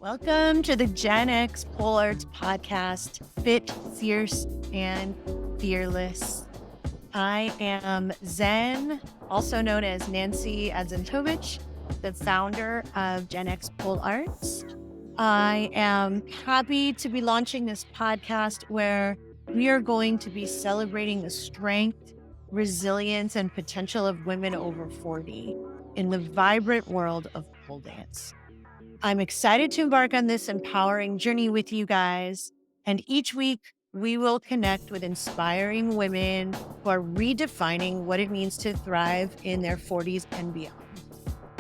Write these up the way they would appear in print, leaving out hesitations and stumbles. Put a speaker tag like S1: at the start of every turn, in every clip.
S1: Welcome to the GenX Pole Arts podcast, Fit, Fierce, and Fearless. I am Zen, also known as Nancy Adzentoivich, the founder of GenX Pole Arts. I am happy to be launching this podcast where we are going to be celebrating the strength, resilience, and potential of women over 40 in the vibrant world of pole dance. I'm excited to embark on this empowering journey with you guys. And each week, we will connect with inspiring women who are redefining what it means to thrive in their 40s and beyond.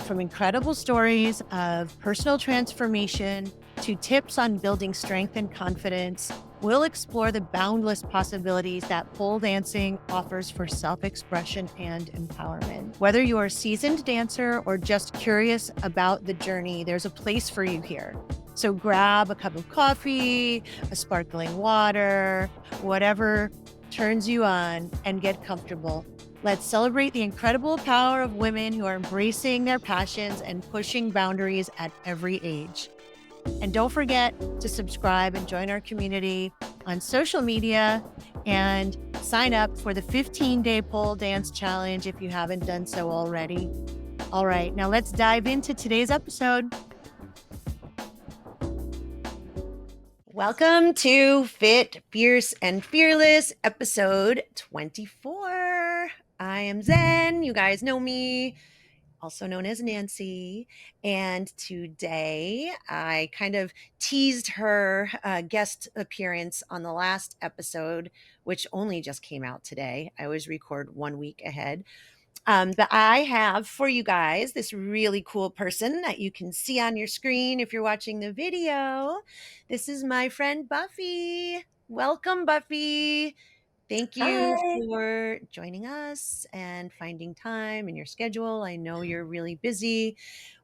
S1: From incredible stories of personal transformation to tips on building strength and confidence, we'll explore the boundless possibilities that pole dancing offers for self-expression and empowerment. Whether you're a seasoned dancer or just curious about the journey, there's a place for you here. So grab a cup of coffee, a sparkling water, whatever turns you on, and get comfortable. Let's celebrate the incredible power of women who are embracing their passions and pushing boundaries at every age. And don't forget to subscribe and join our community on social media and sign up for the 15-day pole dance challenge if you haven't done so already. All right, now let's dive into today's episode. Welcome to Fit, Fierce, and Fearless, episode 24. I am Zen. You guys know me, also known as Nancy. And today I kind of teased her guest appearance on the last episode, which only just came out today. I always record 1 week ahead. But I have for you guys this really cool person that you can see on your screen if you're watching the video. This is my friend Buffy. Welcome, Buffy. Thank you
S2: Hi.
S1: for joining us and finding time in your schedule. I know you're really busy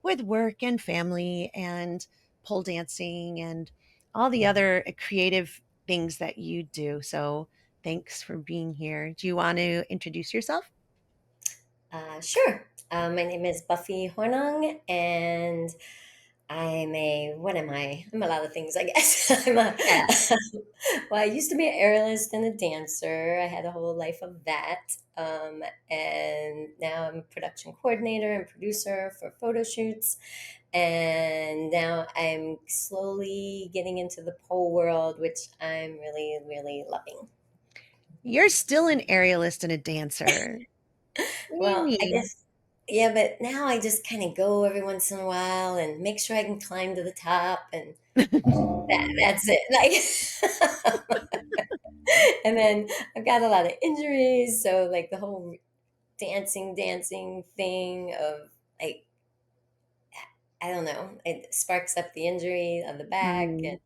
S1: with work and family and pole dancing and all the other creative things that you do. So thanks for being here. Do you want to introduce yourself?
S2: Sure. My name is Buffy Hornung, and what am I? I'm a lot of things, I guess.
S1: Yeah.
S2: Well, I used to be an aerialist and a dancer. I had a whole life of that. And now I'm a production coordinator and producer for photo shoots. And now I'm slowly getting into the pole world, which I'm really, really loving.
S1: You're still an aerialist and a dancer. What do you
S2: Well, I
S1: mean?
S2: guess, yeah, but now I just kind of go every once in a while and make sure I can climb to the top, and that's it. Like, and then I've got a lot of injuries, so like the whole dancing thing of like, I don't know, it sparks up the injury of the back, and
S1: Mm.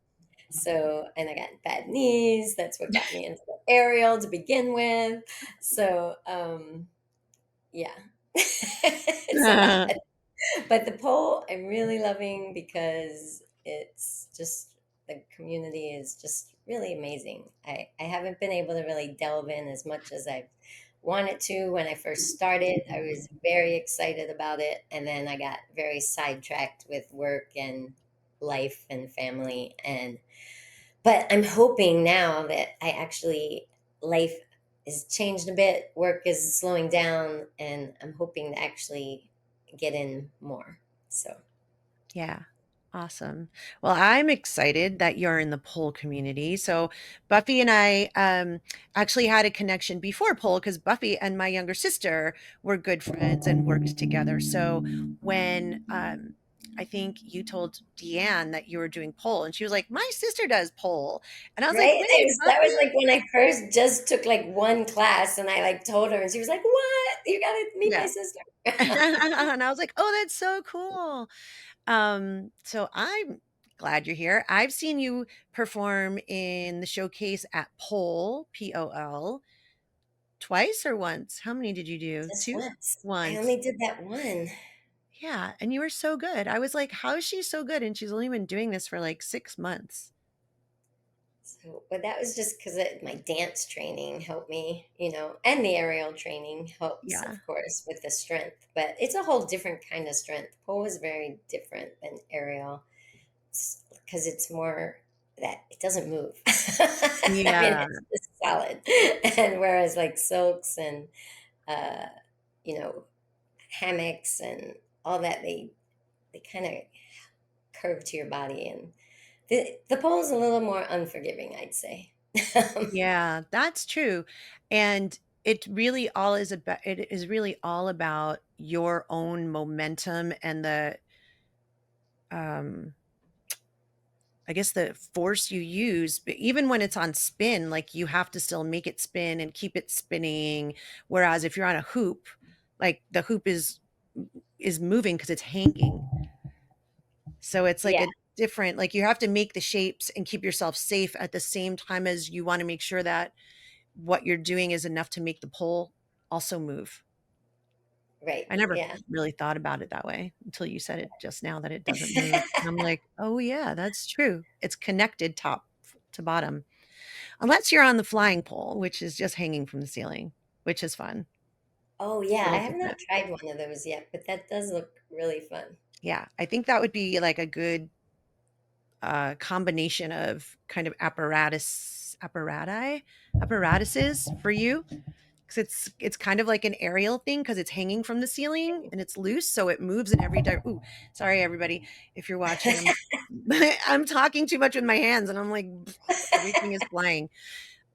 S2: so, and I got bad knees. That's what got me into the aerial to begin with. So, yeah, it's a lot. But the poll I'm really loving because it's just the community is just really amazing. I haven't been able to really delve in as much as I wanted to when I first started. I was very excited about it, and then I got very sidetracked with work and life and family, and but I'm hoping now that I actually life is changed a bit, work is slowing down, and I'm hoping to actually get in more. So,
S1: Yeah. Awesome. Well, I'm excited that you're in the pole community. So Buffy and I actually had a connection before pole because Buffy and my younger sister were good friends and worked together. So when I think you told Deanne that you were doing pole, and she was like, "My sister does pole," and I was like,
S2: right?
S1: "Wait,
S2: That was
S1: Buffy?"
S2: like when I first just took like one class, and I like told her, and she was like, "What? You gotta meet my
S1: Yeah.
S2: sister."
S1: And I was like, "Oh, that's so cool." So I'm glad you're here. I've seen you perform in the showcase at Pole, POL, twice or once? How many did you do?
S2: Just
S1: 2?
S2: once. I
S1: Once.
S2: only did that one.
S1: Yeah, and you were so good. I was like, "How is she so good?" And she's only been doing this for like 6 months.
S2: So, but that was just because my dance training helped me, and the aerial training helps,
S1: Yeah.
S2: of course, with the strength. But it's a whole different kind of strength. Pole is very different than aerial. It's because it's more that it doesn't move. I mean,
S1: Yeah.
S2: it's just solid. And whereas like silks and uh, you know, hammocks and all that, they kind of curve to your body, and the pole is a little more unforgiving, I'd say.
S1: Yeah, that's true. And it is really all about your own momentum and the um I guess the force you use, but even when it's on spin, like you have to still make it spin and keep it spinning. Whereas if you're on a hoop, like the hoop is moving because it's hanging. So it's like
S2: Yeah,
S1: a different, like you have to make the shapes and keep yourself safe at the same time as you want to make sure that what you're doing is enough to make the pole also move.
S2: right.
S1: I never
S2: Yeah.
S1: really thought about it that way until you said it just now that it doesn't move. And I'm like, oh yeah, that's true. It's connected top to bottom. Unless you're on the flying pole, which is just hanging from the ceiling, which is fun.
S2: Oh
S1: It's a
S2: yeah, I
S1: little
S2: have not
S1: different.
S2: tried one of those yet, but that does look really fun.
S1: Yeah, I think that would be like a good combination of kind of apparatuses for you because it's kind of like an aerial thing because it's hanging from the ceiling and it's loose, so it moves in every direction. Ooh, sorry everybody if you're watching. I'm I'm talking too much with my hands and I'm like everything is flying.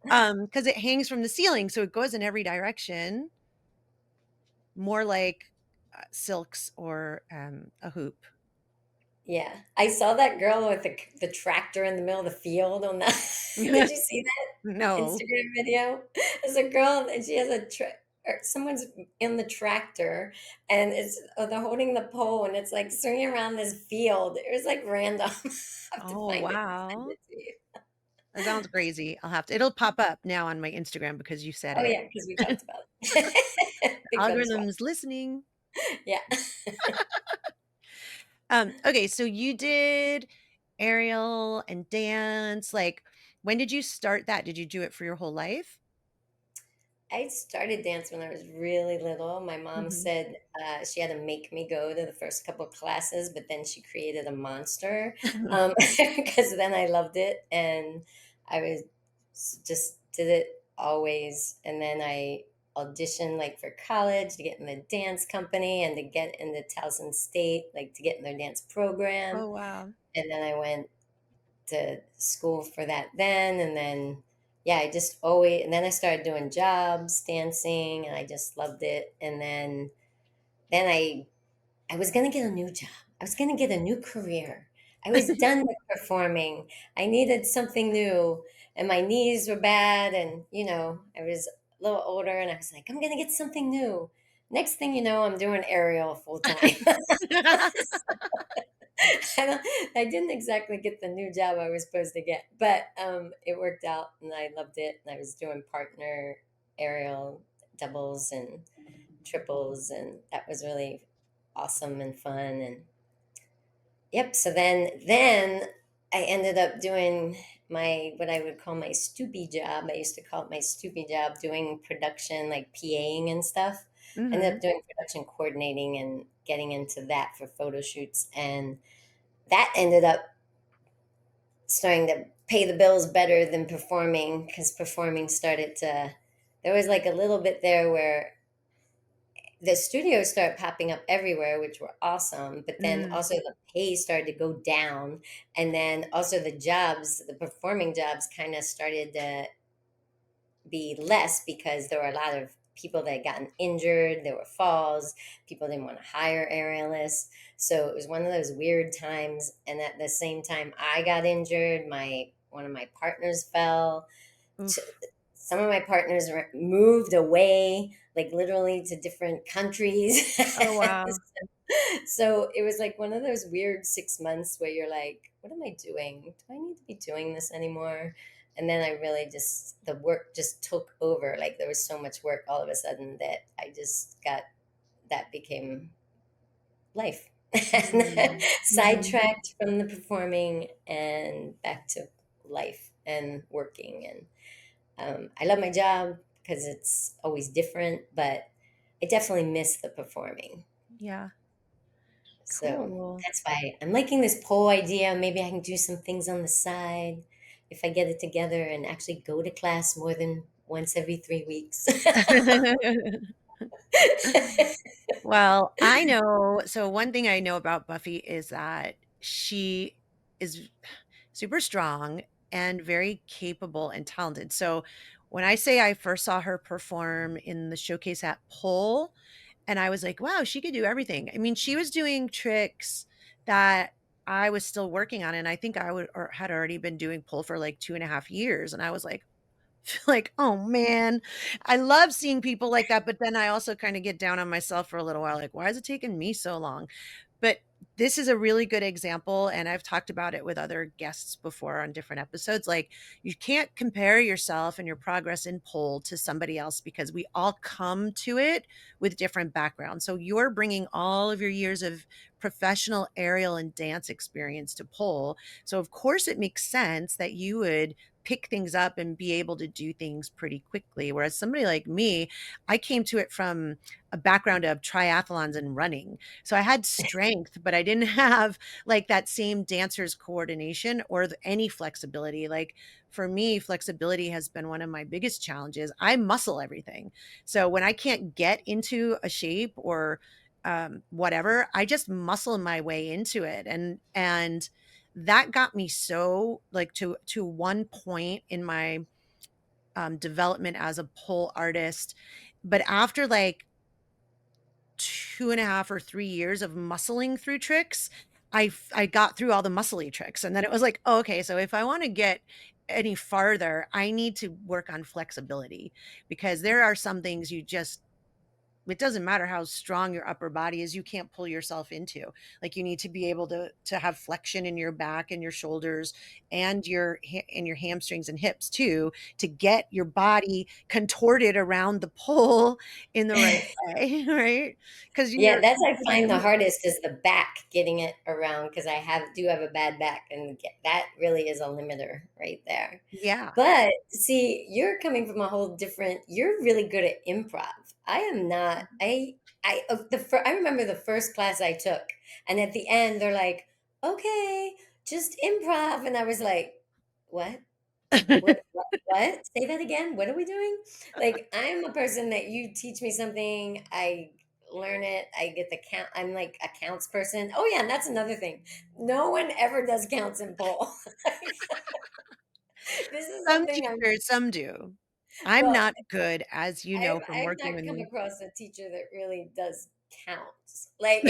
S1: Because it hangs from the ceiling, so it goes in every direction, more like silks or a hoop.
S2: Yeah, I saw that girl with the tractor in the middle of the field on the did you see that
S1: No.
S2: Instagram video? There's a girl and she has a or someone's in the tractor and it's they're holding the pole and it's like swinging around this field. It was like random. I have to
S1: Oh,
S2: find it and send
S1: wow.
S2: it to you.
S1: That sounds crazy. It'll pop up now on my Instagram because you said
S2: Oh
S1: it.
S2: yeah, because we talked about it. Bigfoot is fun.
S1: Algorithm's listening.
S2: Yeah.
S1: Okay, so you did aerial and dance. Like, when did you start that? Did you do it for your whole life?
S2: I started dance when I was really little. My mom
S1: Mhm.
S2: said she had to make me go to the first couple of classes, but then she created a monster because then I loved it and I was just did it always. And then I auditioned like for college to get in the dance company and to get into Towson State, like to get in their dance program.
S1: Oh, wow.
S2: And then I went to school for that then, and then yeah, I just always, and then I started doing jobs dancing and I just loved it. And then I was going to get a new job. I was going to get a new career. I was done with performing. I needed something new and my knees were bad, and I was a little older and I was like, I'm going to get something new. Next thing you know, I'm doing aerial full time. I didn't exactly get the new job I was supposed to get, but it worked out and I loved it. And I was doing partner aerial doubles and triples, and that was really awesome and fun. And yep. So then I ended up doing my what I would call my stoopy job. I used to call it my stoopy job, doing production like PAing and stuff. Ended
S1: Mhm.
S2: up doing production coordinating and getting into that for photo shoots, and that ended up starting to pay the bills better than performing, because performing started to there was like a little bit there where the studios started popping up everywhere, which were awesome, but then
S1: Mm.
S2: also the pay started to go down, and then also the performing jobs kind of started to be less because there were a lot of people that had gotten injured. There were falls. People didn't want to hire aerialists. So it was one of those weird times. And at the same time, I got injured. One of my partners fell.
S1: Oof.
S2: Some of my partners moved away, like literally to different countries.
S1: Oh, wow.
S2: So it was like one of those weird 6 months where you're like, what am I doing? Do I need to be doing this anymore? And then I really just, the work just took over. Like there was so much work all of a sudden that that became life. And
S1: Mm. Mhm.
S2: sidetracked from the performing and back to life and working. And I love my job because it's always different, but I definitely miss the performing.
S1: Yeah.
S2: So
S1: Cool.
S2: that's why I'm liking this pole idea. Maybe I can do some things on the side if I get it together and actually go to class more than once every 3 weeks.
S1: Well, I know so one thing I know about Buffy is that she is super strong and very capable and talented. So when I say I first saw her perform in the showcase at Pole, and I was like, wow, she could do everything. I mean, she was doing tricks that I was still working on. And I think I would or had already been doing pole for like 2.5 years. And I was like, like, oh man, I love seeing people like that. But then I also kind of get down on myself for a little while, like, why is it taking me so long? But this is a really good example, and I've talked about it with other guests before on different episodes. Like, you can't compare yourself and your progress in pole to somebody else because we all come to it with different backgrounds. So you're bringing all of your years of professional aerial and dance experience to pole. So of course it makes sense that you would pick things up and be able to do things pretty quickly. Whereas somebody like me, I came to it from a background of triathlons and running. So I had strength, but I didn't have like that same dancer's coordination or any flexibility. Like for me, flexibility has been one of my biggest challenges. I muscle everything. So when I can't get into a shape or whatever, I just muscle my way into it. And that got me so like to one point in my development as a pole artist. But after like 2.5 or 3 years of muscling through tricks, I got through all the muscly tricks. And then it was like, oh, okay, so if I want to get any farther, I need to work on flexibility because there are some things you just it doesn't matter how strong your upper body is, you can't pull yourself into. Like you need to be able to have flexion in your back and your shoulders and your hamstrings and hips too to get your body contorted around the pole in the right way, right? Because
S2: Yeah,
S1: you're
S2: that's I find the hardest is the back, getting it around because I have a bad back, and that really is a limiter right there.
S1: yeah.
S2: But see, you're coming from a whole different. You're really good at improv. I am not. I remember the first class I took, and at the end they're like, "Okay, just improv," and I was like, "What? What? Say that again. What are we doing?" Like, I'm a person that you teach me something, I learn it, I get the count. I'm like a counts person. Oh yeah, and that's another thing. No one ever does counts in pole. This is
S1: Some
S2: something I'm
S1: teachers, some do. I'm
S2: well,
S1: not good, as you know from
S2: I've
S1: working
S2: not
S1: with
S2: come
S1: me.
S2: across a teacher that really does counts. Like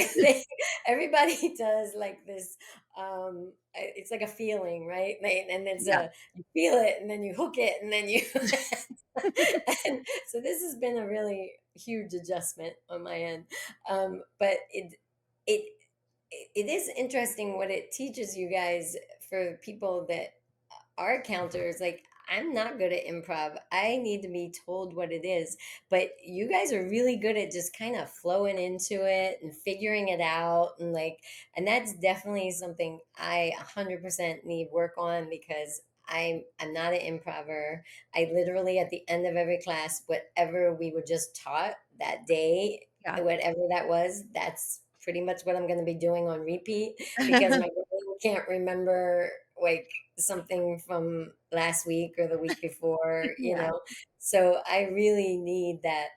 S2: everybody does like this. It's like a feeling, right? And it's
S1: Yeah.
S2: a you feel it, and then you hook it, and then you. And so this has been a really huge adjustment on my end, but it it is interesting what it teaches you guys for people that our counters. Like, I'm not good at improv. I need to be told what it is. But you guys are really good at just kind of flowing into it and figuring it out. And that's definitely something I 100% need work on because I'm not an improver. I literally, at the end of every class, whatever we were just taught that day,
S1: Yeah.
S2: whatever that was, that's pretty much what I'm going to be doing on repeat because my brain can't remember like something from last week or the week before,
S1: Yeah.
S2: So I really need that.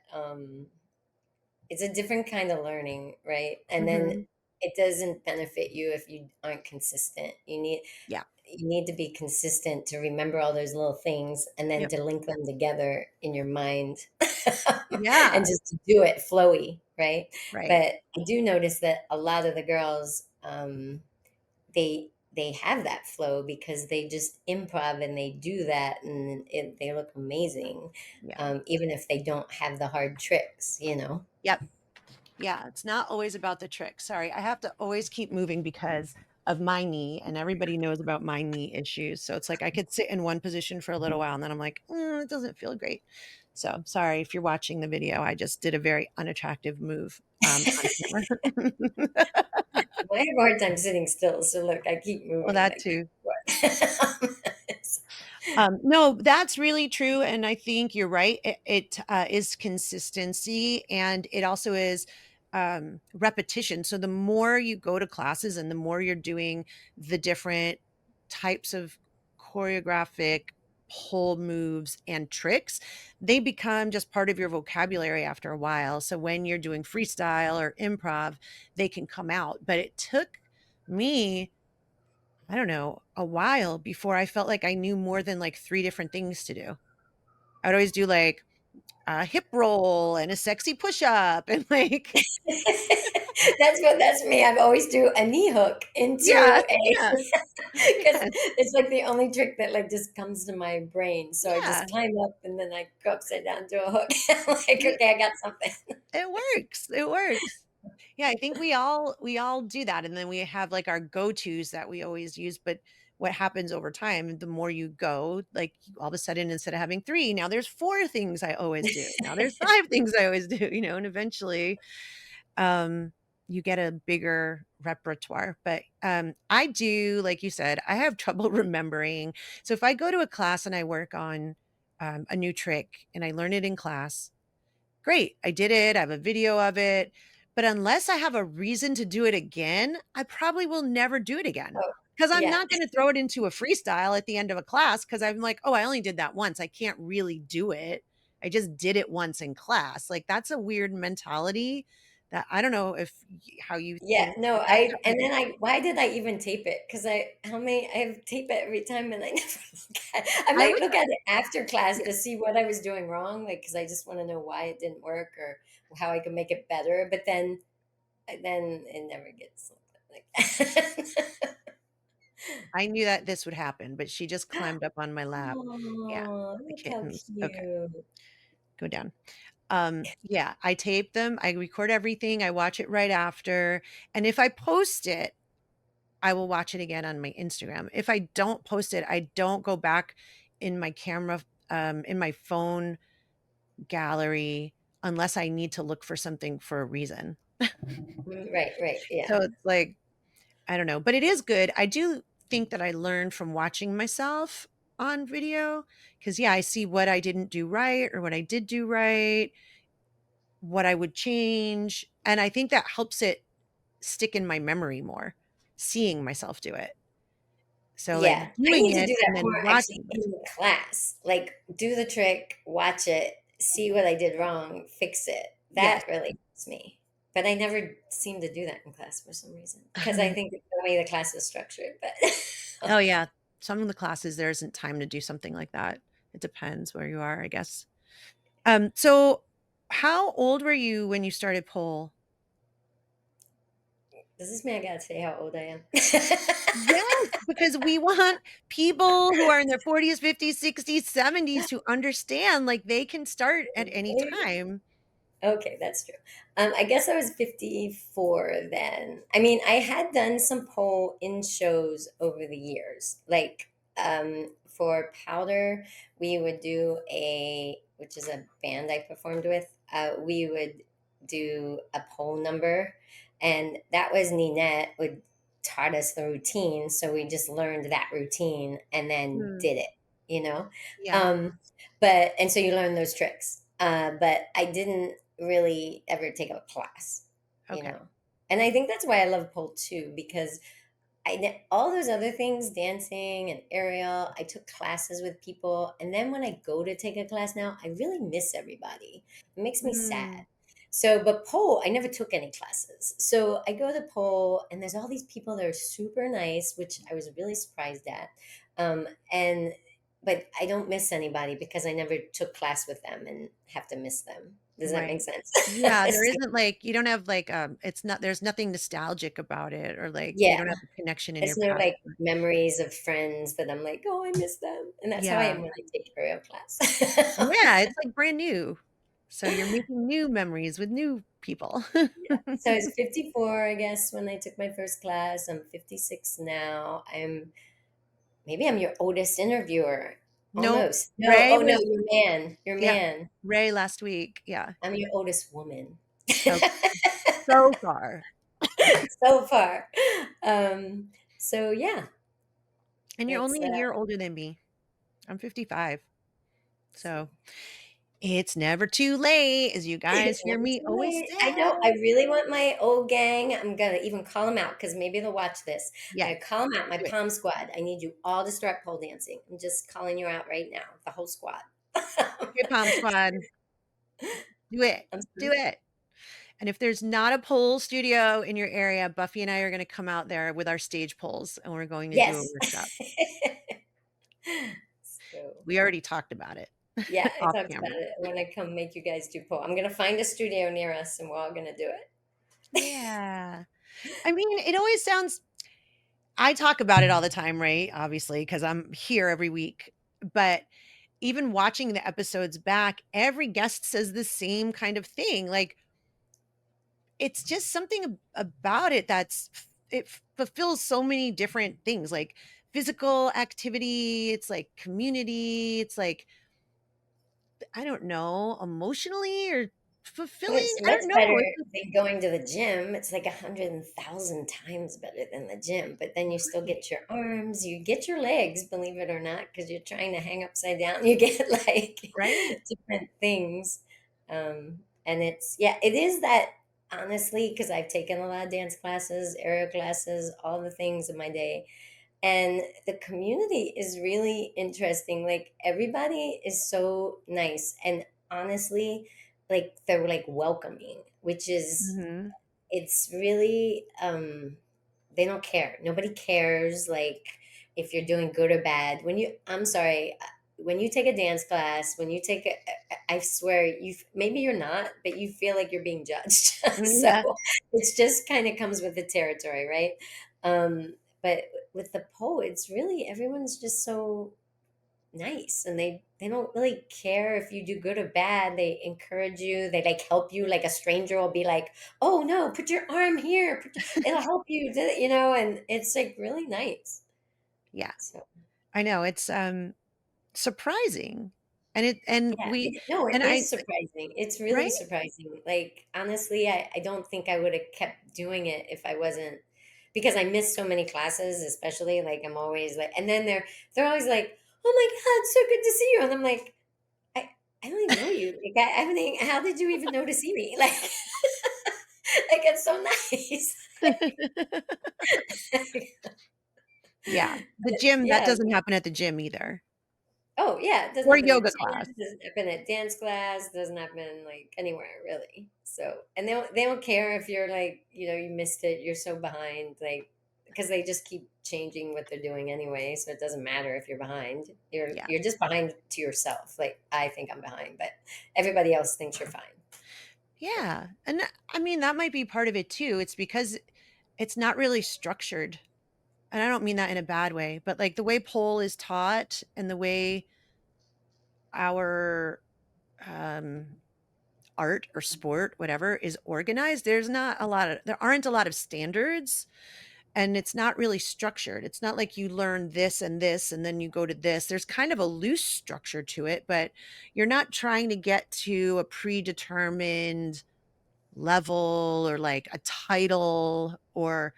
S2: It's a different kind of learning, right? And then
S1: Mhm.
S2: it doesn't benefit you if you aren't consistent.
S1: Yeah.
S2: You need to be consistent to remember all those little things and then
S1: Yep.
S2: to link them together in your mind
S1: Yeah.
S2: and just to do it flowy, right?
S1: Right.
S2: But I do notice that a lot of the girls, they have that flow because they just improv and they do that, and they look amazing,
S1: Yeah.
S2: even if they don't have the hard tricks.
S1: Yep. Yeah, it's not always about the trick. Sorry, I have to always keep moving because of my knee, and everybody knows about my knee issues. So it's like I could sit in one position for a little while, and then I'm like, it doesn't feel great. So sorry if you're watching the video. I just did a very unattractive move on camera.
S2: I have a hard time sitting still, so look, I keep
S1: Well,
S2: moving
S1: that
S2: like
S1: too.
S2: what?
S1: No, that's really true, and I think you're right. It is consistency, and it also is. repetition. So the more you go to classes and the more you're doing the different types of choreographic pole moves and tricks, they become just part of your vocabulary after a while. So when you're doing freestyle or improv, they can come out. But it took me, I don't know, a while before I felt like I knew more than like three different things to do. I'd always do like a hip roll and a sexy push up and like,
S2: That's me. I always do a knee hook into
S1: yeah,
S2: a
S1: yeah,
S2: because
S1: yes,
S2: it's like the only trick that like just comes to my brain. So I
S1: yeah.
S2: just climb up and then I go upside down to a hook. I'm like,
S1: See,
S2: okay, I got something.
S1: it works. It works. Yeah, I think we all do that, and then we have, like, our go-tos that we always use, but what happens over time, the more you go, like, all of a sudden, instead of having 3, now there's 4 things I always do. Now there's 5 things I always do, and eventually, um, you get a bigger repertoire, but, I do like you said, I have trouble remembering. So if I go to a class and I work on, a new trick and I learn it in class, great, I did it, I have a video of it, but unless I have a reason to do it again, I probably will never do it again.
S2: Oh,
S1: Because 'cause I'm
S2: yeah.
S1: not gonna throw it into a freestyle at the end of a class. Because 'cause I'm like, "Oh, I only did that once, I can't really do it. I just did it once in class." Like, that's a weird mentality that I don't know if y how you
S2: Yeah,
S1: think,
S2: no,
S1: but that's
S2: I
S1: how I
S2: and then
S1: feel.
S2: I why did I even tape it? Because I have tape it every time and I never look at I
S1: I
S2: might
S1: would
S2: look at it after class
S1: yeah,
S2: to see what I was doing wrong, like, because I just wanna know why it didn't work or how I can make it better, but then it never gets like that.
S1: I knew that this would happen, but she just climbed up on my lap. Yeah,
S2: Oh,
S1: the
S2: look how
S1: kittens. Okay,
S2: cute.
S1: go down. Yeah, I tape them, I record everything, I watch it right after, and if I post it, I will watch it again on my Instagram. If I don't post it, I don't go back in my camera, in my phone gallery unless I need to look for something for a reason.
S2: Right, right,
S1: So
S2: yeah.
S1: it's like, I don't know, but it is good. I do think that I learned from watching myself on video because yeah, I see what I didn't do right or what I did do right, what I would change, and I think that helps it stick in my memory more, seeing myself do it. So, like,
S2: Yeah, I
S1: doing
S2: need to
S1: it
S2: do that
S1: and then
S2: more actually
S1: watching
S2: in
S1: myself.
S2: the class. Like, do the trick, watch it, see what I did wrong, fix it.
S1: Yes.
S2: That really helps me. But I never seem to do that in class for some reason because I think it's the way the class is structured. But
S1: Oh, yeah. Some of the classes, there isn't time to do something like that. It depends where you are, I guess. So how old were you when you started pole?
S2: does this mean I gotta say how old I am?
S1: Yes, because we want people who are in their 40s, 50s, 60s, 70s to understand, like, they can start at any time.
S2: Okay, that's true. I guess I was 54 then. I mean, I had done some pole in shows over the years. Like for Powder, we would do which is a band I performed with, we would do a pole number. And that was Ninette would taught us the routine. So we just learned that routine and then
S1: Hmm,
S2: did it, you know?
S1: yeah,
S2: Um, and so you learn those tricks. But I didn't really ever take a class, you
S1: okay.
S2: know. And I think that's why I love pole too, because all those other things, dancing and aerial, I took classes with people, and then when I go to take a class now, I really miss everybody. It makes me sad.
S1: Mm,
S2: So, but pole, I never took any classes. So I go to pole, and there's all these people that are super nice, which I was really surprised at. And but I don't miss anybody because I never took class with them and have to miss them. Does that make
S1: right.
S2: sense?
S1: Yeah, there
S2: So,
S1: isn't, like you don't have, like, it's not there's nothing nostalgic about it or, like, you
S2: yeah.
S1: don't have a connection in your
S2: It's no,
S1: past
S2: like,
S1: life.
S2: memories of friends that I'm like, "Oh, I miss them," and that's how I
S1: Yeah.
S2: am when I take aerial class.
S1: Yeah, it's, like, brand new. So you're making new memories with new people.
S2: Yeah. So I was 54, I guess, when I took my first class. I'm 56 now. I'm your oldest interviewer,
S1: Nope.
S2: almost. No,
S1: Ray
S2: oh, no,
S1: was
S2: you're man. You're
S1: yeah,
S2: man.
S1: Ray last week, yeah.
S2: I'm your oldest woman.
S1: Okay, so far.
S2: So far. So yeah,
S1: And you're
S2: it's,
S1: only a year older than me. I'm 55.
S2: so
S1: So It's never too late, as you guys
S2: It's
S1: hear
S2: never
S1: me
S2: too
S1: always
S2: late. I know. I
S1: say.
S2: really want my old gang. I'm gonna even call them out because maybe they'll watch this. I'm
S1: Yes,
S2: gonna call them out. My
S1: do it.
S2: Palm Squad. I need you all to start pole dancing. I'm just calling you out right now. The whole squad.
S1: Okay, Palm Squad, do it,
S2: I'm
S1: do
S2: sorry.
S1: it. And if there's not a pole studio in your area, Buffy and I are gonna come out there with our stage poles, and we're going to do a
S2: Yes.
S1: workshop.
S2: So
S1: We already talked about it
S2: yeah, I
S1: off
S2: talked about
S1: camera.
S2: it. I want to come make you guys do pole. I'm gonna find a studio near us, and we're all gonna do it.
S1: Yeah. I mean, it always sounds I talk about it all the time, right? Obviously, because 'cause I'm here every week, but even watching the episodes back, every guest says the same kind of thing, like, it's just something about it that's fulfills so many different things, like physical activity, it's like community, it's like, I don't know, emotionally or
S2: Well,
S1: fulfilling?
S2: it's
S1: I
S2: much
S1: don't know,
S2: better
S1: it's just
S2: than going to the gym. It's like 100,000 times better than the gym, but then you still
S1: right,
S2: get your arms, you get your legs, believe it or not, because you're trying to hang upside down. You get like
S1: right?
S2: different things. And it's, yeah, it is that honestly, because I've taken a lot of dance classes, aerial classes, all the things in my day. And the community is really interesting. Like everybody is so nice. And honestly, like they're like welcoming, which is
S1: Mhm.
S2: it's really they don't care. Nobody cares like if you're doing good or bad. When you I'm sorry, when you take a dance class, when you take a I swear you maybe you're not, but you feel like you're being judged.
S1: Mm,
S2: So
S1: yeah,
S2: it's just kind of comes with the territory, right? But with the poets, really everyone's just so nice and they don't really care if you do good or bad. They encourage you, they like help you. Like a stranger will be like, oh no, put your arm here, it'll help you, and it's like really nice.
S1: yeah,
S2: So
S1: I know, it's, surprising, and it and
S2: yeah,
S1: we
S2: no, it
S1: and I
S2: is surprising. It's really
S1: right?
S2: surprising. Like honestly, I don't think I would have kept doing it if I wasn't, because I miss so many classes, especially like I'm always like, and then they're always like, oh my god, it's so good to see you, and I'm like, I I don't even know you. Like I mean, how did you even know to see me? Like, like it's so nice.
S1: Yeah, the
S2: But
S1: gym, that
S2: yeah.
S1: doesn't happen at the gym either,
S2: Oh yeah, it doesn't
S1: or
S2: happen at
S1: yoga
S2: gym,
S1: class.
S2: doesn't happen at dance class, doesn't happen like anywhere really. So and they don't care if you're like, you missed it, you're so behind, like because they just keep changing what they're doing anyway. So it doesn't matter if you're behind. You're
S1: Yeah,
S2: you're just behind to yourself. Like I think I'm behind, but everybody else thinks you're fine. So
S1: yeah, and I mean, that might be part of it too, it's because it's not really structured, and I don't mean that in a bad way, but, like, the way pole is taught and the way our, um, art or sport, whatever, is organized, there aren't a lot of standards, and it's not really structured. It's not like you learn this, and then you go to this. There's kind of a loose structure to it, but you're not trying to get to a predetermined level or like a title, or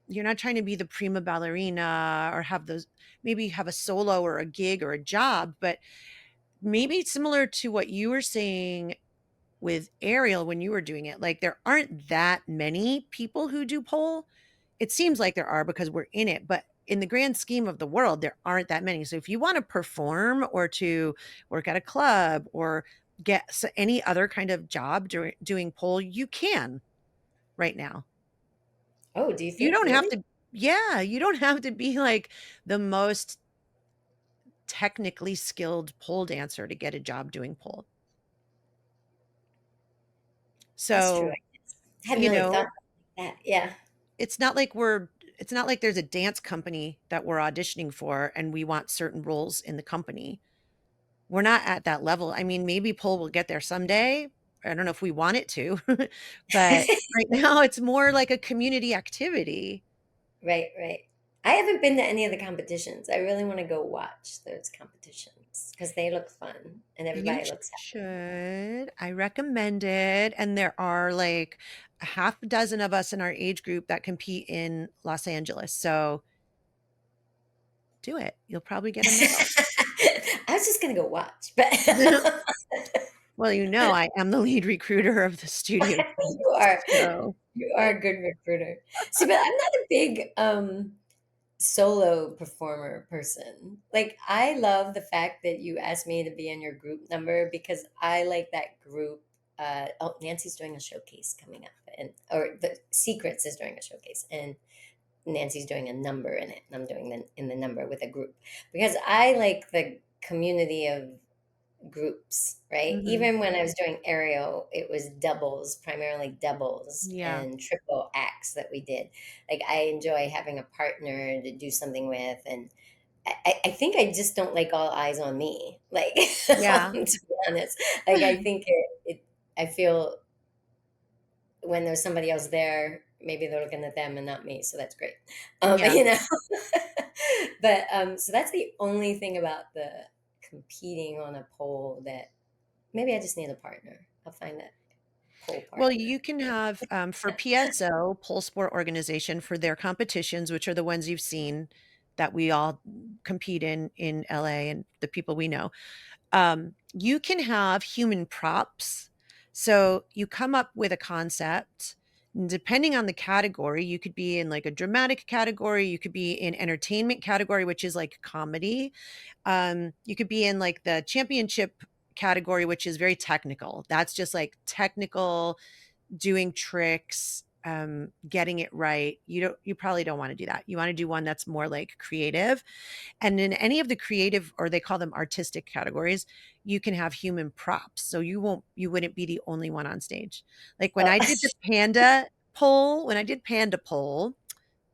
S1: you're not trying to be the prima ballerina or have those, maybe have a solo or a gig or a job, but maybe similar to what you were saying with Ariel when you were doing it, like, there aren't that many people who do pole. It seems like there are because we're in it, but in the grand scheme of the world, there aren't that many. So if you wanna perform or to work at a club or get any other kind of job doing pole, you can right now.
S2: oh, do you
S1: You
S2: think
S1: don't have
S2: really?
S1: to Yeah, you don't have to be, like, the most technically skilled pole dancer to get a job doing pole.
S2: That's true,
S1: So,
S2: I guess. I hadn't
S1: you
S2: really thought
S1: know,
S2: about that. Yeah.
S1: it's not like it's not like there's a dance company that we're auditioning for and we want certain roles in the company. We're not at that level. I mean, maybe pole will get there someday. I don't know if we want it to, but right now it's more like a community activity.
S2: Right, right. I haven't been to any of the competitions. I really want to go watch those competitions because they look fun and
S1: You
S2: everybody looks happy.
S1: should. I recommend it. And there are like a half a dozen of us in our age group that compete in Los Angeles. So do it. You'll probably get a medal.
S2: I was just gonna go watch, but
S1: Well, I am the lead recruiter of the studio team,
S2: You are.
S1: so
S2: You are a good recruiter. See, but I'm not a big solo performer person. Like, I love the fact that you asked me to be in your group number because I like that group. Oh, Nancy's doing a showcase coming up, and or the Secrets is doing a showcase, and Nancy's doing a number in it, and I'm doing the number with a group because I like the community of groups, right?
S1: mhm.
S2: Even when I was doing aerial, it was doubles, primarily doubles
S1: Yeah.
S2: and triple acts that we did. Like I enjoy having a partner to do something with, and I think I just don't like all eyes on me. Like
S1: Yeah.
S2: to be honest, like I think I feel when there's somebody else there, maybe they're looking at them and not me, so that's great.
S1: Yeah.
S2: You know, but so that's the only thing about the competing on a pole that maybe I just need a partner. I'll find that pole
S1: Well,
S2: partner.
S1: you can have, for PSO, Pole Sport Organization, for their competitions, which are the ones you've seen that we all compete in LA and the people we know. You can have human props. So you come up with a concept. And depending on the category, you could be in like a dramatic category, you could be in entertainment category, which is like comedy. You could be in like the championship category, which is very technical. That's just like technical, doing tricks, getting it right. You probably don't want to do that. You want to do one that's more like creative. And in any of the creative, or they call them artistic categories, you can have human props. So you wouldn't be the only one on stage. Like
S2: Oh,
S1: when I did panda pole,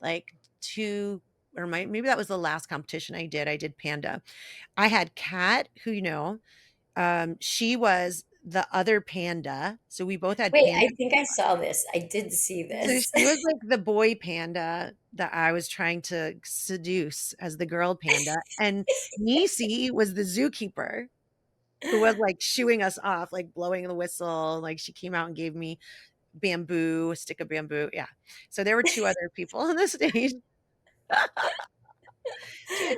S1: like two or maybe that was the last competition I did panda. I had Kat, who she was the other panda. So we both had
S2: wait,
S1: panda.
S2: I think I saw this. I did see
S1: So
S2: this.
S1: she was like the boy panda that I was trying to seduce as the girl panda. And Nisi was the zookeeper who was like shooing us off, like blowing the whistle. Like she came out and gave me bamboo, a stick of bamboo. Yeah. So there were two other people on the stage.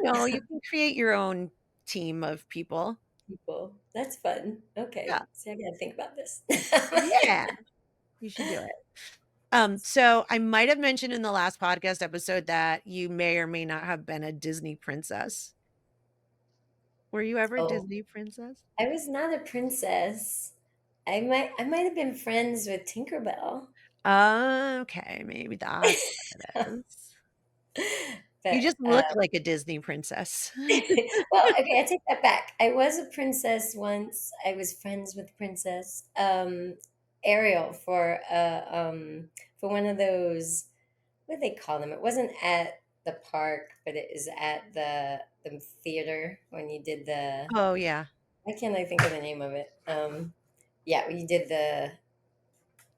S1: So, you can create your own team of people.
S2: People. That's fun.
S1: Yeah.
S2: Okay. See, I gotta think about this.
S1: Yeah. You should do it. So I might have mentioned in the last podcast episode that you may or may not have been a Disney princess. Were you ever a
S2: Oh,
S1: Disney princess?
S2: I was not a princess. I might have been friends with Tinkerbell.
S1: Okay, maybe that's what it is. You
S2: But
S1: just look like a Disney princess.
S2: well, okay, I take that back. I was a princess once. I was friends with Princess Ariel for one of those, what do they call them? It wasn't at the park, but it is at the theater when you did the.
S1: Oh, yeah.
S2: Why can't I think of the name of it? Yeah, when you did the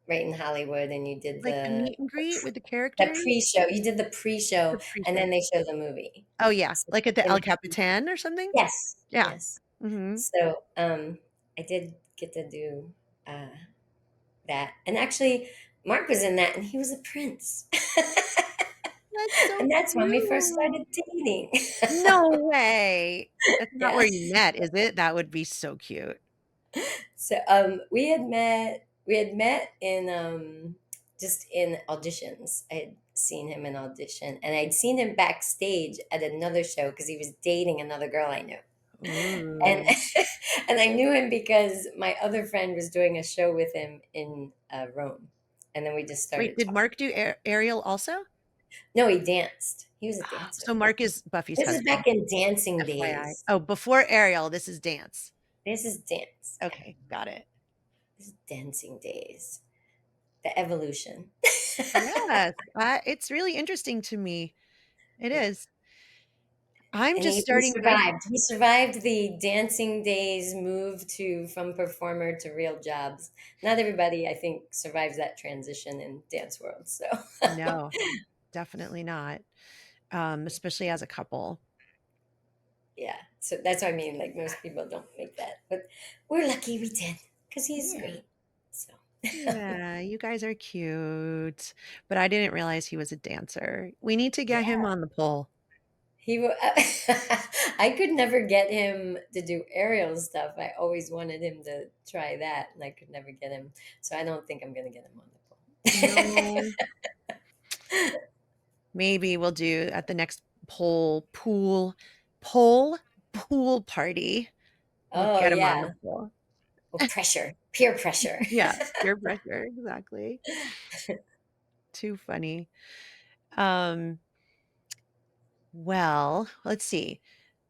S2: right in Hollywood, and you did
S1: Like the meet and greet with the characters?
S2: pre-show. You did the
S1: The
S2: pre-show, and
S1: pre-show.
S2: then they show the movie.
S1: Oh, yeah.
S2: So
S1: Like at the
S2: in
S1: El Capitan or something?
S2: Yes,
S1: Yeah.
S2: yes.
S1: Mhm.
S2: So, I did get to do, uh, that, and actually, Mark was in that, and he was a prince.
S1: That's so
S2: And that's when we first
S1: cute.
S2: started dating.
S1: No way. That's not
S2: Yeah.
S1: where you met, is it? That would be so cute.
S2: So, we had met in, just in auditions. I had seen him in audition, and I'd seen him backstage at another show because he was dating another girl I knew. And
S1: Ooh.
S2: and I knew him because my other friend was doing a show with him in Rome, and then we just
S1: Wait,
S2: started
S1: did
S2: talking.
S1: Mark do Ariel also?
S2: No, he danced. He was a dancer.
S1: So Mark is Buffy's
S2: This is
S1: husband,
S2: back in dancing
S1: FYI.
S2: days.
S1: Oh, before Ariel, this is dance.
S2: This is dance. Yeah,
S1: Okay, got it.
S2: this is dancing days. The evolution.
S1: Yes, it's really interesting to me. It
S2: Yeah.
S1: is. I'm
S2: And
S1: just
S2: he
S1: starting I
S2: survived. He survived the dancing days move to from performer to real jobs. Not everybody, I think, survives that transition in dance world. So
S1: no, definitely not, especially as a couple.
S2: yeah, so that's what I mean. Like most people don't make that, but we're lucky we did because he's
S1: Yeah.
S2: great. So
S1: Yeah, you guys are cute, but I didn't realize he was a dancer. We need to get him
S2: yeah,
S1: on the pole.
S2: He wa I could never get him to do aerial stuff. I always wanted him to try that, and I could never get him. So I don't think I'm gonna get him on the pole.
S1: No. Maybe we'll do at the next pole pool party. We'll
S2: Oh,
S1: get him on the
S2: yeah.
S1: pool.
S2: Well, pressure, peer pressure.
S1: Yeah, peer pressure, exactly. Too funny. Um, well, let's see.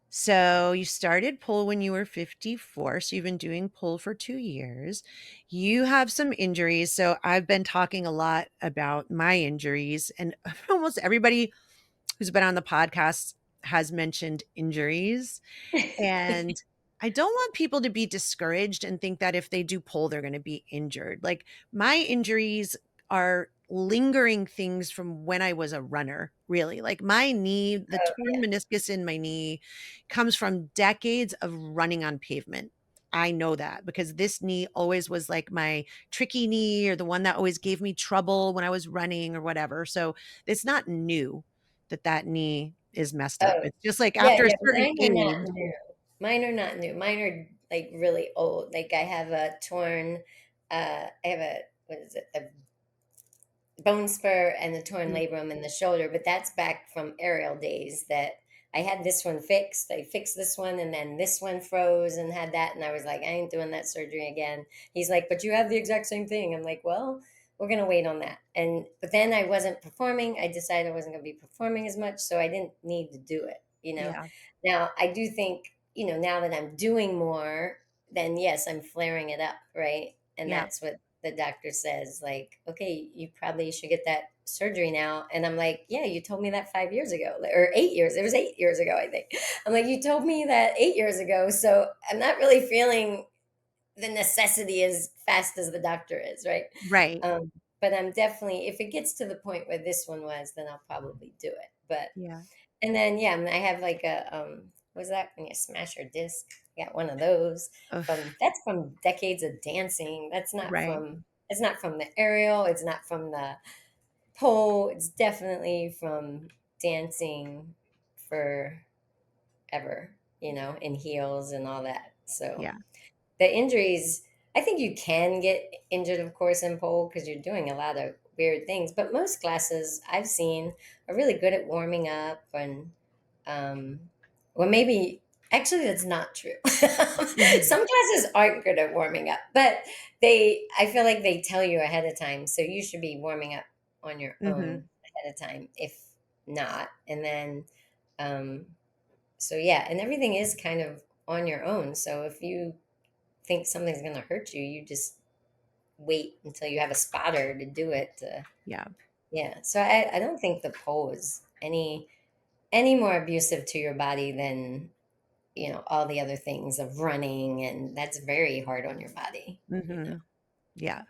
S1: So you started pole when you were 54, so you've been doing pole for 2 years. You have some injuries, so I've been talking a lot about my injuries, and almost everybody who's been on the podcast has mentioned injuries. And I don't want people to be discouraged and think that if they do pole, they're going to be injured. Like my injuries are lingering things from when I was a runner, really. Like my knee, the
S2: Oh,
S1: torn meniscus in my knee comes from decades of running on pavement. I know that because this knee always was like my tricky knee or the one that always gave me trouble when I was running or whatever. So it's not new that that knee is messed up.
S2: oh,
S1: It's just like
S2: yeah,
S1: after a
S2: yeah,
S1: certain
S2: mine are not
S1: age.
S2: new. Mine are not new. Mine are, like, really old. Like, I have a torn, I have a what is it? A bone spur and the torn
S1: Mm,
S2: labrum in the shoulder, but that's back from aerial days that I had this one fixed. I fixed this one and then this one froze and had that. And I was like, I ain't doing that surgery again. He's like, but you have the exact same thing. I'm like, well, we're going to wait on that. But then I wasn't performing. I decided I wasn't going to be performing as much. So I didn't need to do it, you know?
S1: yeah,
S2: Now I do think, now that I'm doing more, then yes, I'm flaring it up. Right. And
S1: yeah,
S2: that's what the doctor says, like, okay, you probably should get that surgery now. And I'm like, yeah, you told me that 5 years ago, or 8 years. It was 8 years ago, I think. I'm like, you told me that 8 years ago. So I'm not really feeling the necessity as fast as the doctor is, right?
S1: right.
S2: Um, but I'm definitely, if it gets to the point where this one was, then I'll probably do it. But
S1: Yeah.
S2: and then yeah, I have like a what's that when you smash your disc? I got one of those
S1: Ugh,
S2: from that's from decades of dancing.
S1: right.
S2: It's not from the aerial, it's not from the pole. It's definitely from dancing forever, in heels and all that. So
S1: Yeah.
S2: the injuries, I think you can get injured, of course, in pole because you're doing a lot of weird things. But most classes I've seen are really good at warming up and, um, well, maybe actually that's not true.
S1: Mhm,
S2: Some classes aren't good at warming up, but I feel like they tell you ahead of time, so you should be warming up on your
S1: mhm.
S2: own ahead of time. If not, and then, um, so yeah, and everything is kind of on your own. So if you think something's going to hurt you, you just wait until you have a spotter to do it.
S1: Yeah.
S2: Yeah. So I don't think the pole is any more abusive to your body than all the other things of running, and that's very hard on your body.
S1: Mhm. Yeah.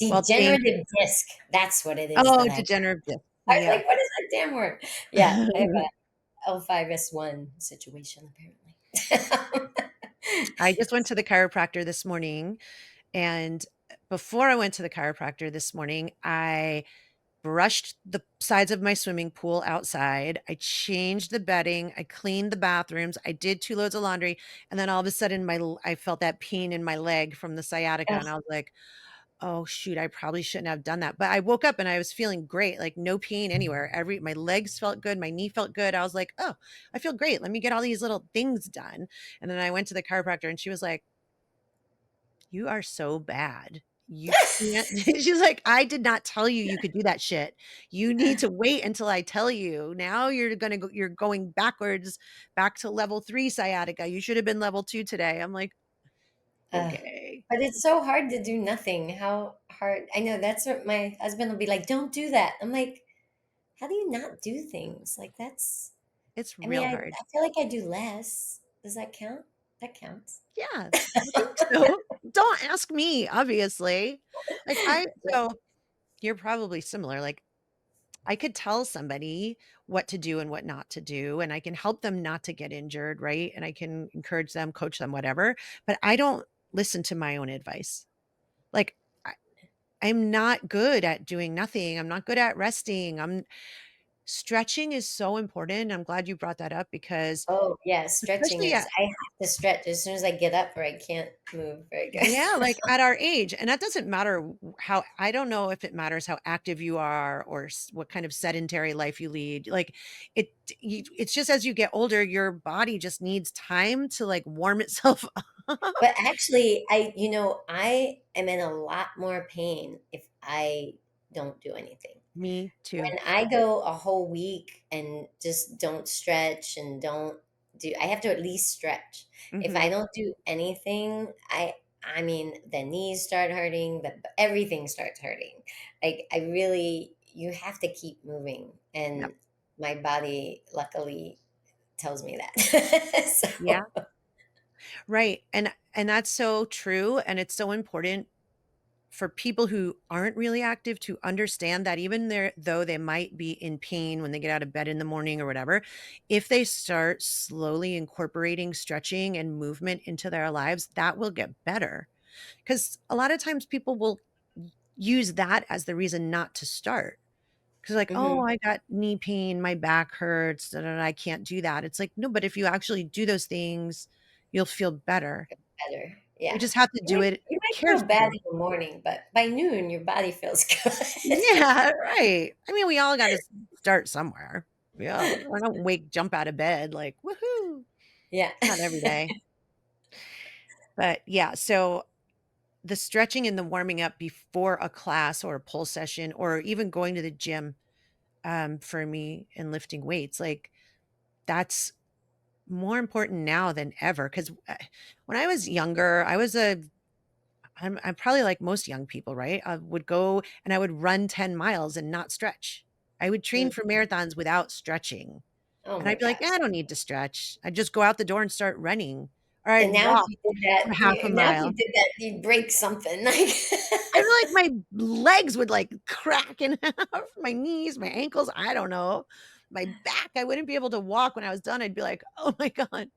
S1: Well, thank
S2: Degenerative disc. That's what it is
S1: Oh,
S2: that I got.
S1: degenerative disc.
S2: I was
S1: Yeah.
S2: like, what is that damn word? Yeah, I have a L5S1 situation apparently.
S1: I just went to the chiropractor this morning, and before I went to the chiropractor this morning, I brushed the sides of my swimming pool outside. I changed the bedding. I cleaned the bathrooms. I did 2 loads of laundry, and then all of a sudden, I felt that pain in my leg from the sciatica,
S2: Ugh,
S1: and I was like, "Oh, shoot, I probably shouldn't have done that." But I woke up and I was feeling great, like, no pain anywhere. My legs felt good, my knee felt good. I was like, "Oh, I feel great. Let me get all these little things done." And then I went to the chiropractor, and she was like, "You are so bad. You can't." She's like, "I did not tell you you could do that shit. You need to wait until I tell you. Now you're going backwards back to level 3 sciatica. You should have been level 2 today." I'm like,
S2: ugh.
S1: "Okay."
S2: But it's so hard to do nothing. How hard? I know that's what my husband will be like, don't do that. I'm like, how do you not do things? Like,
S1: It's
S2: I mean,
S1: real hard.
S2: I feel like I do less. Does that count? That counts.
S1: Yeah, I think so. Don't ask me, obviously. Like, you're probably similar, like, I could tell somebody what to do and what not to do, and I can help them not to get injured, right? And I can encourage them, coach them, whatever, but I don't listen to my own advice. Like, I'm not good at doing nothing. I'm not good at resting. Stretching is so important. I'm glad you brought that up because
S2: Oh, yeah, stretching
S1: especially
S2: is
S1: at
S2: I have to stretch as soon as I get up or I can't move very
S1: yeah,
S2: good.
S1: like at our age, and that doesn't matter how I don't know if it matters how active you are or what kind of sedentary life you lead. Like it, it's just as you get older, your body just needs time to like warm itself up.
S2: But actually, I am in a lot more pain if I don't do anything.
S1: Me too.
S2: When I go a whole week and just don't stretch and don't do I have to at least stretch. If I
S1: Hmm.
S2: don't do anything, I mean, the knees start hurting, everything starts hurting. Like I really you have to keep moving
S1: Yep.
S2: and my body luckily tells me that.
S1: Yeah.
S2: So
S1: Right. And that's so true. And it's so important for people who aren't really active to understand that even there though they might be in pain when they get out of bed in the morning or whatever, if they start slowly incorporating stretching and movement into their lives, that will get better. Because a lot of times people will use that as the reason not to start. Because like, oh,
S2: mhm,
S1: I got knee pain, my back hurts, I can't do that. It's like, no, but if you actually do those things, you'll feel better.
S2: better.
S1: You
S2: Yeah.
S1: just have to do it
S2: You might feel bad
S1: carefully.
S2: in the morning, but by noon your body feels good.
S1: Yeah, right. I mean, we all gotta start somewhere. Yeah, I don't jump out of bed like, "Woohoo."
S2: Yeah.
S1: Not every day. But, yeah, so the stretching and the warming up before a class or a pull session or even going to the gym, for me and lifting weights, like, that's more important now than ever 'cause, when I was younger, I'm probably like most young people, right? I would go and I would run 10 miles and not stretch. I would train
S2: Mm.
S1: for marathons without stretching.
S2: Oh
S1: And
S2: my
S1: I'd be like,
S2: gosh.
S1: "Eh, I don't need to stretch." I'd just go out the door and start running, or I'd
S2: And now if
S1: walk
S2: you did that
S1: for half a
S2: now if you
S1: mile.
S2: did that, you'd break something, like
S1: I feel like my legs would like crack in half, my knees, my ankles, I don't know. My back, I wouldn't be able to walk when I was done. I'd be like, "Oh my god."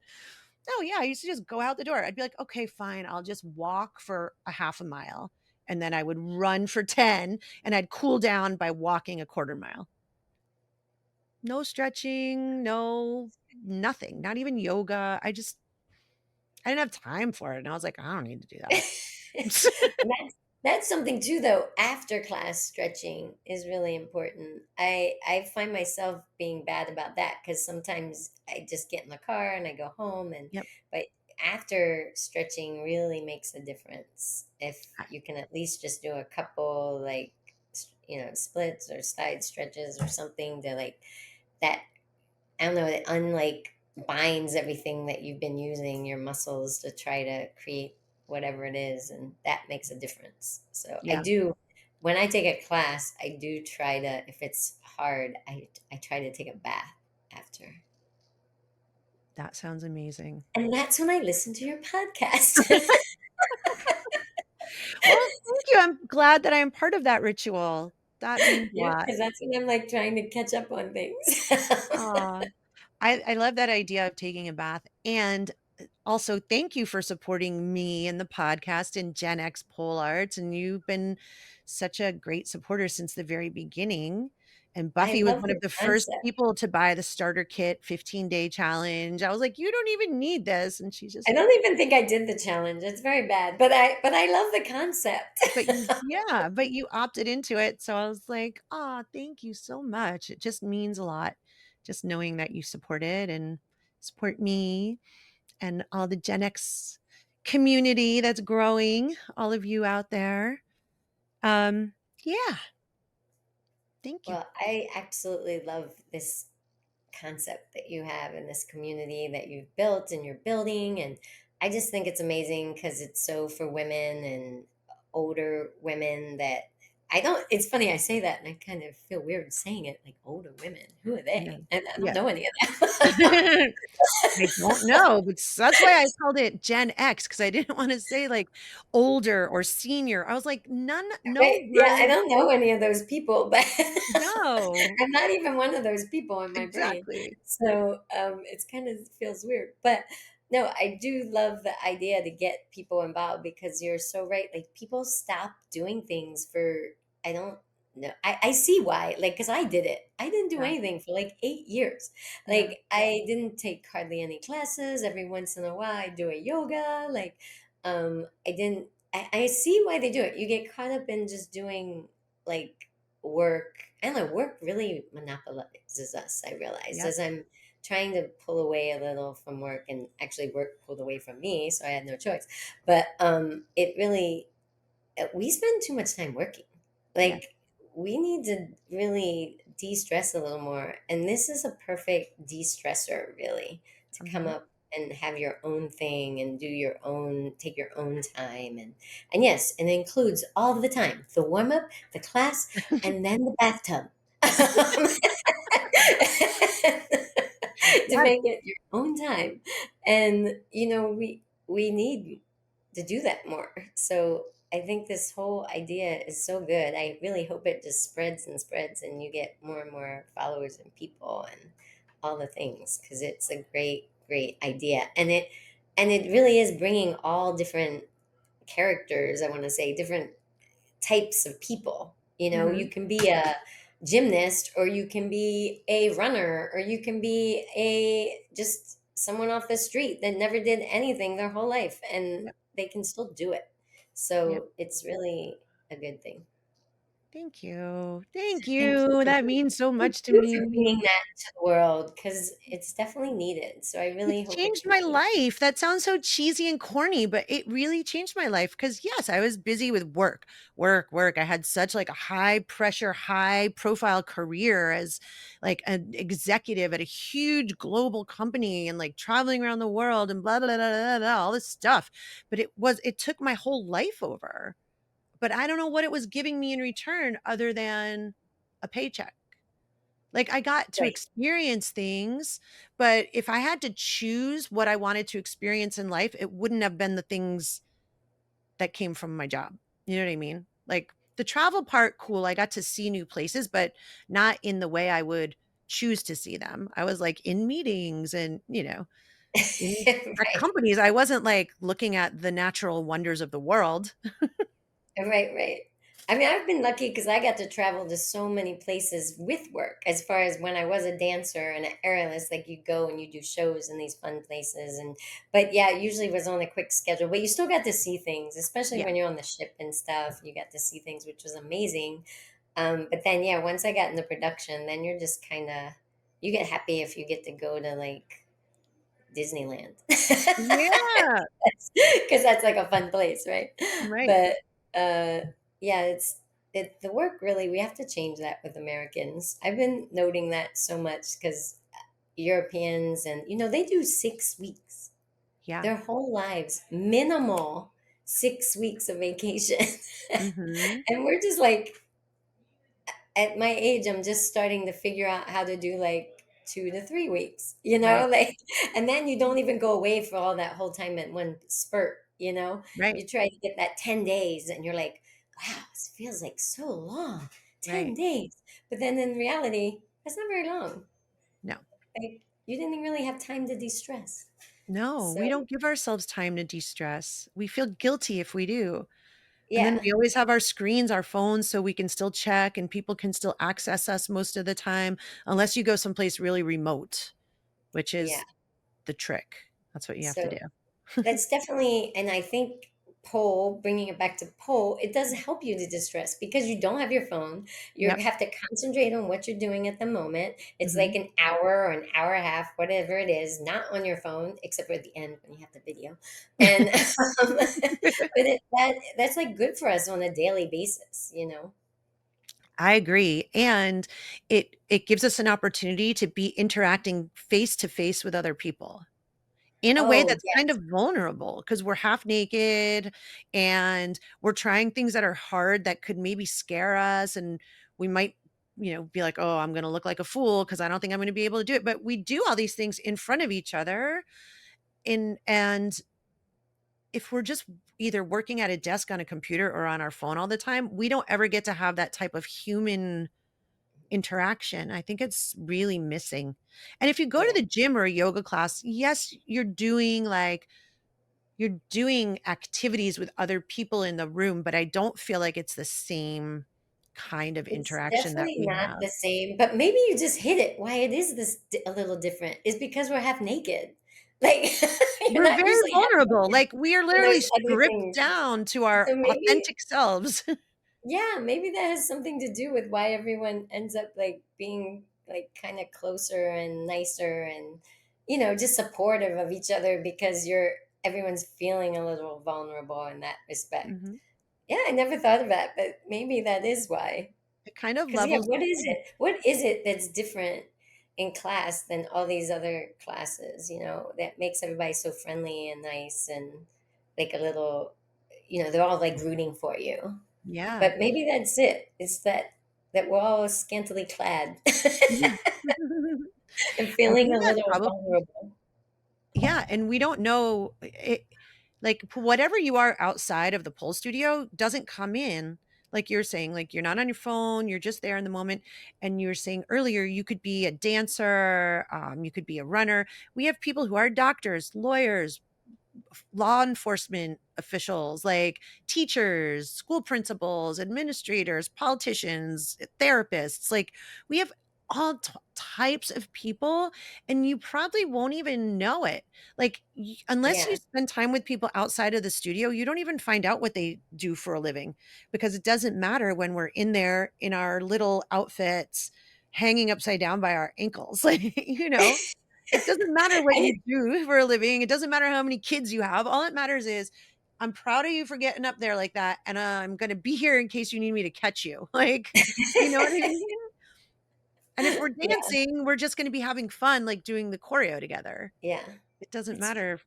S1: Oh, yeah, I used to just go out the door. I'd be like, "Okay, fine, I'll just walk for a half a mile." And then I would run for 10, and I'd cool down by walking a quarter mile. No stretching, no nothing, not even yoga. I didn't have time for it, and I was like, "I don't need to do that."
S2: That's something too, though. After class stretching is really important. I find myself being bad about that because sometimes I just get in the car and I go home,
S1: Yep.
S2: but after stretching really makes a difference. If
S1: I
S2: you can at least just do a couple like splits or side stretches or something to like that I don't know, it unlike binds everything that you've been using your muscles to try to create whatever it is, and that makes a difference. So I
S1: yeah,
S2: do when I take a class, I do try to if it's hard, I try to take a bath after.
S1: that sounds amazing.
S2: And that's when I listen to your podcast.
S1: Well, thank you, I'm glad that I am part of that ritual. That means a
S2: Yeah,
S1: lot.
S2: because that's when I'm like trying to catch up on things.
S1: Aw. I love that idea of taking a bath, and, also thank you for supporting me and the podcast and GenX Pole Arts, and you've been such a great supporter since the very beginning, and
S2: I
S1: Buffy was
S2: love
S1: one
S2: the
S1: of the first
S2: concept.
S1: people to buy the starter kit 15-day challenge. I was like, "You don't even need this," and she's just
S2: I
S1: like,
S2: don't even think I did the challenge. It's very bad, but I love the concept.
S1: but you opted into it, so I was like, "Aw, thank you so much." It just means a lot, just knowing that you support it and support me and all the Gen X community that's growing, all of you out there. Yeah, thank you.
S2: Well, I absolutely love this concept that you have in this community that you've built and you're building. And I just think it's amazing because it's so for women and older women that I don't, it's funny I say that and I kind of feel weird saying it like older women. Who are
S1: I know.
S2: they? And I don't
S1: Yeah.
S2: know any of them.
S1: I don't know, but that's why I called it Gen X because I didn't wanna say, like, older or senior. I was like, no
S2: Right, yeah, I
S1: word.
S2: don't know any of those people, but
S1: No.
S2: I'm not even one of those people in my brain.
S1: Exactly.
S2: So, it's kind of feels weird, but no, I do love the idea to get people involved because you're so right. Like people stop doing things for I don't. no, I see why. Like, because I did it. I didn't do
S1: Yeah.
S2: anything for like 8 years.
S1: Yeah.
S2: Like, I didn't take hardly any classes. Every once in a while, I do a yoga. Like, I didn't. I see why they do it. You get caught up in just doing like work, and like work really monopolizes us. I realized
S1: Yep.
S2: as I'm trying to pull away a little from work, and actually work pulled away from me, so I had no choice. But it really we spend too much time working.
S1: Yeah.
S2: Like, we need to really de-stress a little more. And this is a perfect de-stressor, really, to come
S1: Hmm.
S2: up and have your own thing and do your own, take your own time. And yes, and it includes all of the time, the warm-up, the class, and then the bathtub. To
S1: Yeah.
S2: make it your own time. And we need to do that more. So I think this whole idea is so good. I really hope it just spreads and spreads, and you get more and more followers and people and all the things, because it's a great, great idea. And it really is bringing all different characters, I want to say, different types of people. You
S1: Hmm.
S2: can be a gymnast, or you can be a runner, or you can be a just someone off the street that never did anything their whole life, and
S1: Yep.
S2: they can still do it.
S1: Yep.
S2: So it's really a good thing.
S1: Thank you. Thank
S2: Thank you
S1: you.
S2: for
S1: That means so
S2: thank
S1: much to
S2: you for
S1: me.
S2: bringing that to the world, because it's definitely needed. So I really
S1: It's
S2: hope it
S1: changed my
S2: continues.
S1: life. That sounds so cheesy and corny, but it really changed my life because yes, I was busy with work, work, work. I had such like a high pressure, high profile career as like an executive at a huge global company and like traveling around the world and blah blah blah blah, blah all this stuff. But it took my whole life over. But I don't know what it was giving me in return other than a paycheck. Like, I got to
S2: Right.
S1: experience things, but if I had to choose what I wanted to experience in life, it wouldn't have been the things that came from my job. You know what I mean? Like, the travel part, cool, I got to see new places, but not in the way I would choose to see them. I was, like, in meetings and, in at
S2: Right.
S1: companies. I wasn't, like, looking at the natural wonders of the world.
S2: Right, right. I mean, I've been lucky because I got to travel to so many places with work. As far as when I was a dancer and an aerialist, like, you go and you do shows in these fun places, and but yeah, it usually was on a quick schedule. But you still got to see things, especially
S1: Yeah.
S2: when you're on the ship and stuff. You got to see things, which was amazing. But then, yeah, once I got into production, then you're just kind of you get happy if you get to go to like Disneyland.
S1: Yeah.
S2: Because that's like a fun place, right?
S1: Right.
S2: But yeah, the work really, we have to change that with Americans. I've been noting that so much because Europeans, and they do 6 weeks,
S1: Yeah.
S2: their whole lives, minimal 6 weeks of vacation.
S1: Mhm.
S2: And we're just like, at my age, I'm just starting to figure out how to do like 2 to 3 weeks,
S1: Right.
S2: like, and then you don't even go away for all that whole time in one spurt.
S1: Right.
S2: You try to get that 10 days and you're like, wow, this feels like so long, 10
S1: Right.
S2: days. But then in reality, that's not very long.
S1: No.
S2: Like, you didn't really have time to de stress.
S1: No,
S2: So,
S1: we don't give ourselves time to de-stress. We feel guilty if we do. And then
S2: yeah,
S1: we always have our screens, our phones, so we can still check and people can still access us most of the time, unless you go someplace really remote, which
S2: yeah.
S1: is the trick. That's what you have to
S2: So,
S1: do.
S2: that's definitely, and I think pole, bringing it back to pole, it does help you to distress because you don't have your phone. You
S1: Yep.
S2: have to concentrate on what you're doing at the moment. It's like
S1: Mhm.
S2: an hour or an hour and a half, whatever it is, not on your phone, except for at the end when you have the video. And but that's like good for us on a daily basis.
S1: I agree, and it gives us an opportunity to be interacting face to face with other people. In a way
S2: Oh
S1: that's kind
S2: yes,
S1: of vulnerable because 'cause we're half naked and we're trying things that are hard that could maybe scare us, and we might, be like, "Oh, I'm gonna look like a fool because I don't think I'm gonna be able to do it," but we do all these things in front of each other, and if we're just either working at a desk on a computer or on our phone all the time, we don't ever get to have that type of human interaction. I think it's really missing, and if you go to
S2: yeah,
S1: the gym or a yoga class, yes, you're doing activities with other people in the room, but I don't feel like it's the same kind of
S2: It's
S1: interaction that
S2: definitely
S1: we
S2: not
S1: have.
S2: the same, but maybe you just hit it. Why it is a little different is because we're half naked. Like you're
S1: We're
S2: not
S1: very
S2: usually half
S1: vulnerable.
S2: naked
S1: Like, we are
S2: when
S1: literally
S2: there's other
S1: stripped
S2: things.
S1: down to our
S2: So maybe
S1: authentic selves.
S2: yeah, maybe that has something to do with why everyone ends up like being like kind of closer and nicer and just supportive of each other because everyone's feeling a little vulnerable in that respect.
S1: Mhm.
S2: Yeah, I never thought of that, but maybe that is why.
S1: It kind of
S2: Because yeah,
S1: levels
S2: what
S1: the
S2: is
S1: playing.
S2: it? What is it that's different in class than all these other classes? That makes everybody so friendly and nice and like a little, they're all like rooting for you.
S1: Yeah.
S2: But maybe that's it. It's that we're all scantily clad and
S1: I
S2: feeling
S1: think
S2: a
S1: that's
S2: little
S1: probably,
S2: vulnerable.
S1: yeah, and we don't know it, like, whatever you are outside of the pole studio doesn't come in, like you're saying, like, you're not on your phone, you're just there in the moment, and you were saying earlier, you could be a dancer, you could be a runner. We have people who are doctors, lawyers, law enforcement officials, like teachers, school principals, administrators, politicians, therapists. Like, we have all types of people, and you probably won't even know it. Like, unless you
S2: Yeah.
S1: spend time with people outside of the studio, you don't even find out what they do for a living, because it doesn't matter when we're in there in our little outfits hanging upside down by our ankles. Like, it doesn't matter what
S2: I,
S1: you do for a living. It doesn't matter how many kids you have. All that matters is, I'm proud of you for getting up there like that, and I'm gonna be here in case you need me to catch you. Like, you know what I mean? And if we're
S2: yeah,
S1: dancing, we're just gonna be having fun, like, doing the choreo together.
S2: yeah.
S1: It doesn't
S2: It's
S1: matter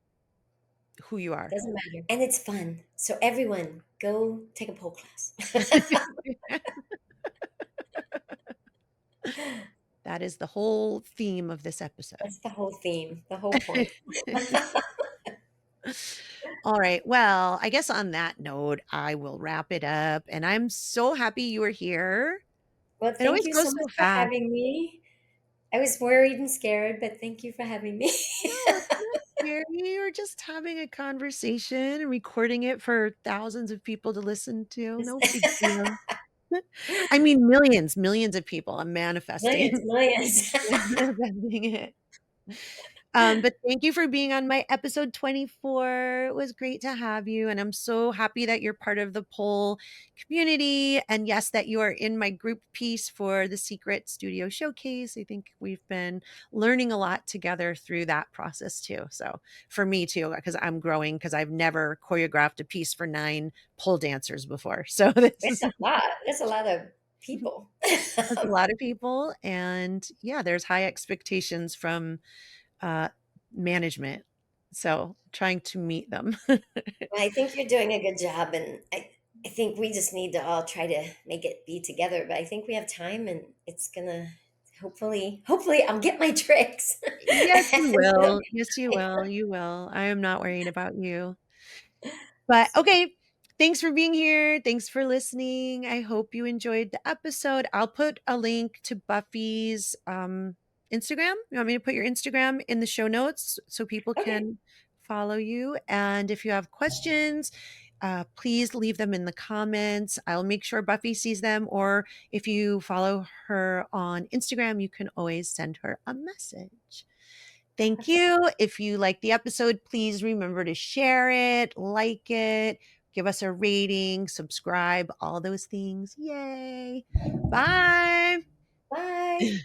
S1: who you are.
S2: doesn't matter. And it's fun. So everyone go take a pole class.
S1: That is the whole theme of this episode.
S2: That's the whole theme, the whole point.
S1: All right. Well, I guess on that note, I will wrap it up. And I'm so happy you were here.
S2: Well,
S1: It
S2: thank
S1: always
S2: you
S1: goes
S2: so much
S1: so
S2: for
S1: fast.
S2: having me. I was worried and scared, but thank you for having me.
S1: No, it's not scary. You're just having a conversation and recording it for thousands of people to listen to. No big deal. I mean, millions, millions of people. I'm
S2: Millions,
S1: manifesting,
S2: millions.
S1: manifesting it. But thank you for being on my episode 24. It was great to have you. And I'm so happy that you're part of the poll community. And yes, that you are in my group piece for the Secret Studio Showcase. I think we've been learning a lot together through that process too. So for me too, because I'm growing, because I've never choreographed a piece for 9 pole dancers before. So this
S2: It's
S1: is
S2: a lot. There's a lot of people.
S1: that's a lot of people. And yeah, there's high expectations from uh, management. So trying to meet them.
S2: I think you're doing a good job, and I think we just need to all try to make it be together. But I think we have time, and it's gonna hopefully, I'll get my tricks.
S1: Yes, you
S2: And it'll
S1: will.
S2: be
S1: Yes, you
S2: fine.
S1: will. You will. I am not worried about you. But
S2: So,
S1: okay, thanks for being here. Thanks for listening. I hope you enjoyed the episode. I'll put a link to Buffy's Instagram. You want me to put your Instagram in the show notes so people
S2: okay,
S1: can follow you? And if you have questions, please leave them in the comments. I'll make sure Buffy sees them. Or if you follow her on Instagram, you can always send her a message. Thank
S2: perfect.
S1: you. If you like the episode, please remember to share it, like it, give us a rating, subscribe, all those things. Yay. Bye.
S2: Bye.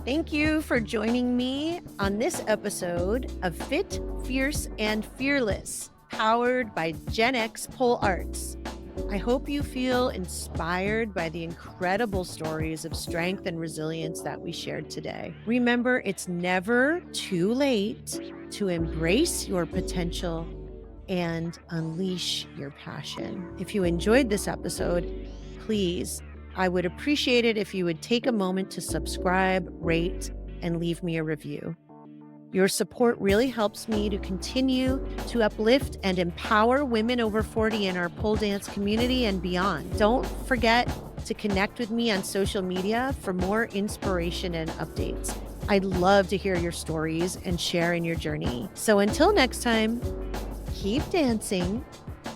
S1: Thank you for joining me on this episode of Fit, Fierce, and Fearless, powered by GenX Pole Arts. I hope you feel inspired by the incredible stories of strength and resilience that we shared today. Remember, it's never too late to embrace your potential and unleash your passion. If you enjoyed this episode, please, I would appreciate it if you would take a moment to subscribe, rate, and leave me a review. Your support really helps me to continue to uplift and empower women over 40 in our pole dance community and beyond. Don't forget to connect with me on social media for more inspiration and updates. I'd love to hear your stories and share in your journey. So until next time, keep dancing,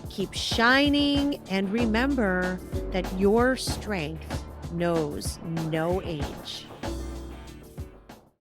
S1: Keep shining, and remember that your strength knows no age.